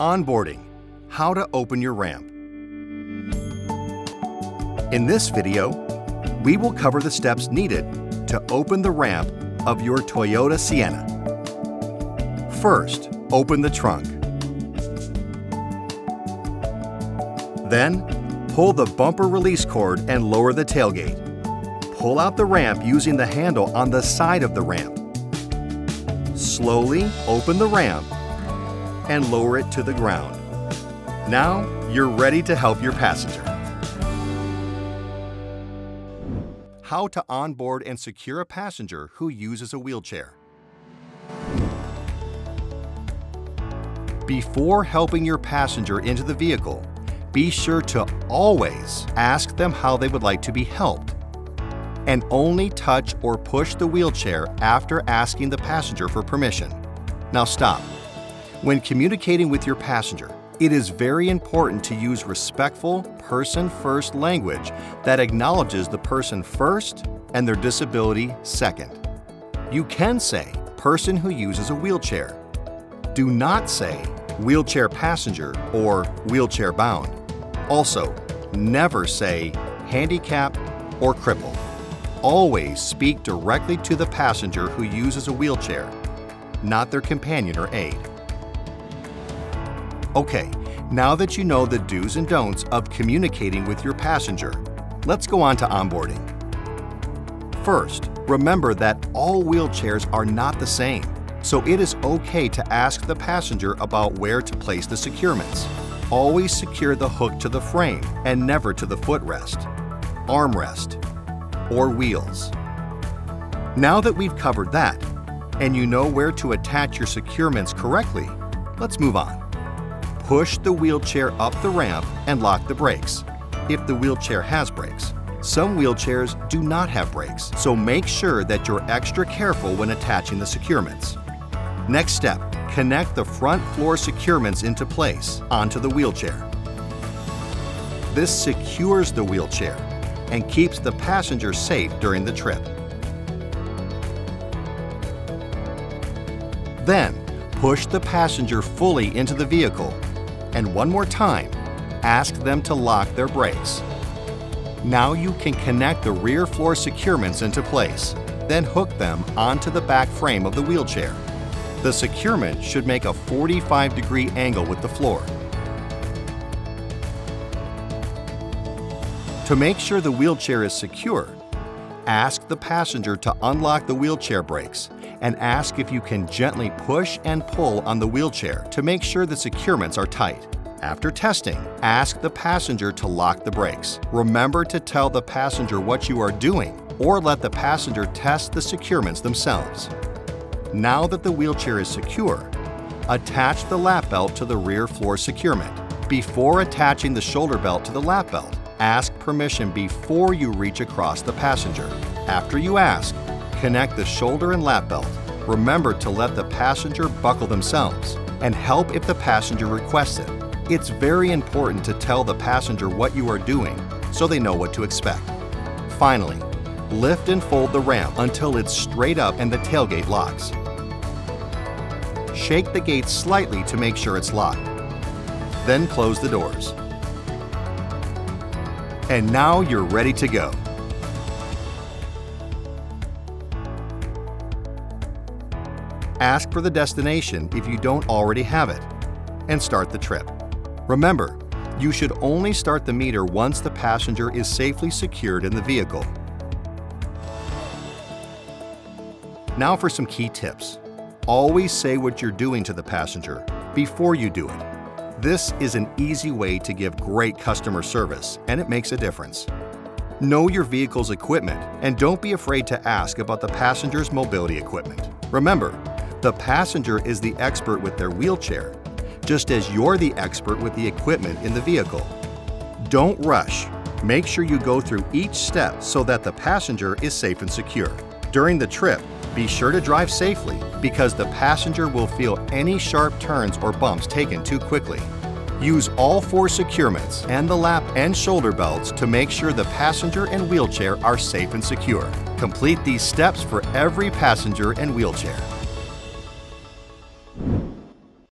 Onboarding, how to open your ramp. In this video, we will cover the steps needed to open the ramp of your Toyota Sienna. First, open the trunk. Then, pull the bumper release cord and lower the tailgate. Pull out the ramp using the handle on the side of the ramp. Slowly open the ramp and lower it to the ground. Now, you're ready to help your passenger. How to onboard and secure a passenger who uses a wheelchair. Before helping your passenger into the vehicle, be sure to always ask them how they would like to be helped, and only touch or push the wheelchair after asking the passenger for permission. Now stop. When communicating with your passenger, it is very important to use respectful, person-first language that acknowledges the person first and their disability second. You can say, person who uses a wheelchair. Do not say, wheelchair passenger or wheelchair bound. Also, never say, handicapped or crippled. Always speak directly to the passenger who uses a wheelchair, not their companion or aide. Okay, now that you know the do's and don'ts of communicating with your passenger, let's go on to onboarding. First, remember that all wheelchairs are not the same, so it is okay to ask the passenger about where to place the securements. Always secure the hook to the frame and never to the footrest, armrest, or wheels. Now that we've covered that, and you know where to attach your securements correctly, let's move on. Push the wheelchair up the ramp and lock the brakes, if the wheelchair has brakes. Some wheelchairs do not have brakes, so make sure that you're extra careful when attaching the securements. Next step, connect the front floor securements into place onto the wheelchair. This secures the wheelchair and keeps the passenger safe during the trip. Then, push the passenger fully into the vehicle, and one more time, ask them to lock their brakes. Now you can connect the rear floor securements into place, then hook them onto the back frame of the wheelchair. The securement should make a 45-degree angle with the floor. To make sure the wheelchair is secure, ask the passenger to unlock the wheelchair brakes and ask if you can gently push and pull on the wheelchair to make sure the securements are tight. After testing, ask the passenger to lock the brakes. Remember to tell the passenger what you are doing or let the passenger test the securements themselves. Now that the wheelchair is secure, attach the lap belt to the rear floor securement. Before attaching the shoulder belt to the lap belt, ask permission before you reach across the passenger. After you ask, connect the shoulder and lap belt. Remember to let the passenger buckle themselves and help if the passenger requests it. It's very important to tell the passenger what you are doing so they know what to expect. Finally, lift and fold the ramp until it's straight up and the tailgate locks. Shake the gate slightly to make sure it's locked. Then close the doors. And now you're ready to go. Ask for the destination if you don't already have it, and start the trip. Remember, you should only start the meter once the passenger is safely secured in the vehicle. Now for some key tips. Always say what you're doing to the passenger before you do it. This is an easy way to give great customer service, and it makes a difference. Know your vehicle's equipment, and don't be afraid to ask about the passenger's mobility equipment. Remember, the passenger is the expert with their wheelchair, just as you're the expert with the equipment in the vehicle. Don't rush. Make sure you go through each step so that the passenger is safe and secure. During the trip, be sure to drive safely because the passenger will feel any sharp turns or bumps taken too quickly. Use all 4 securements and the lap and shoulder belts to make sure the passenger and wheelchair are safe and secure. Complete these steps for every passenger and wheelchair.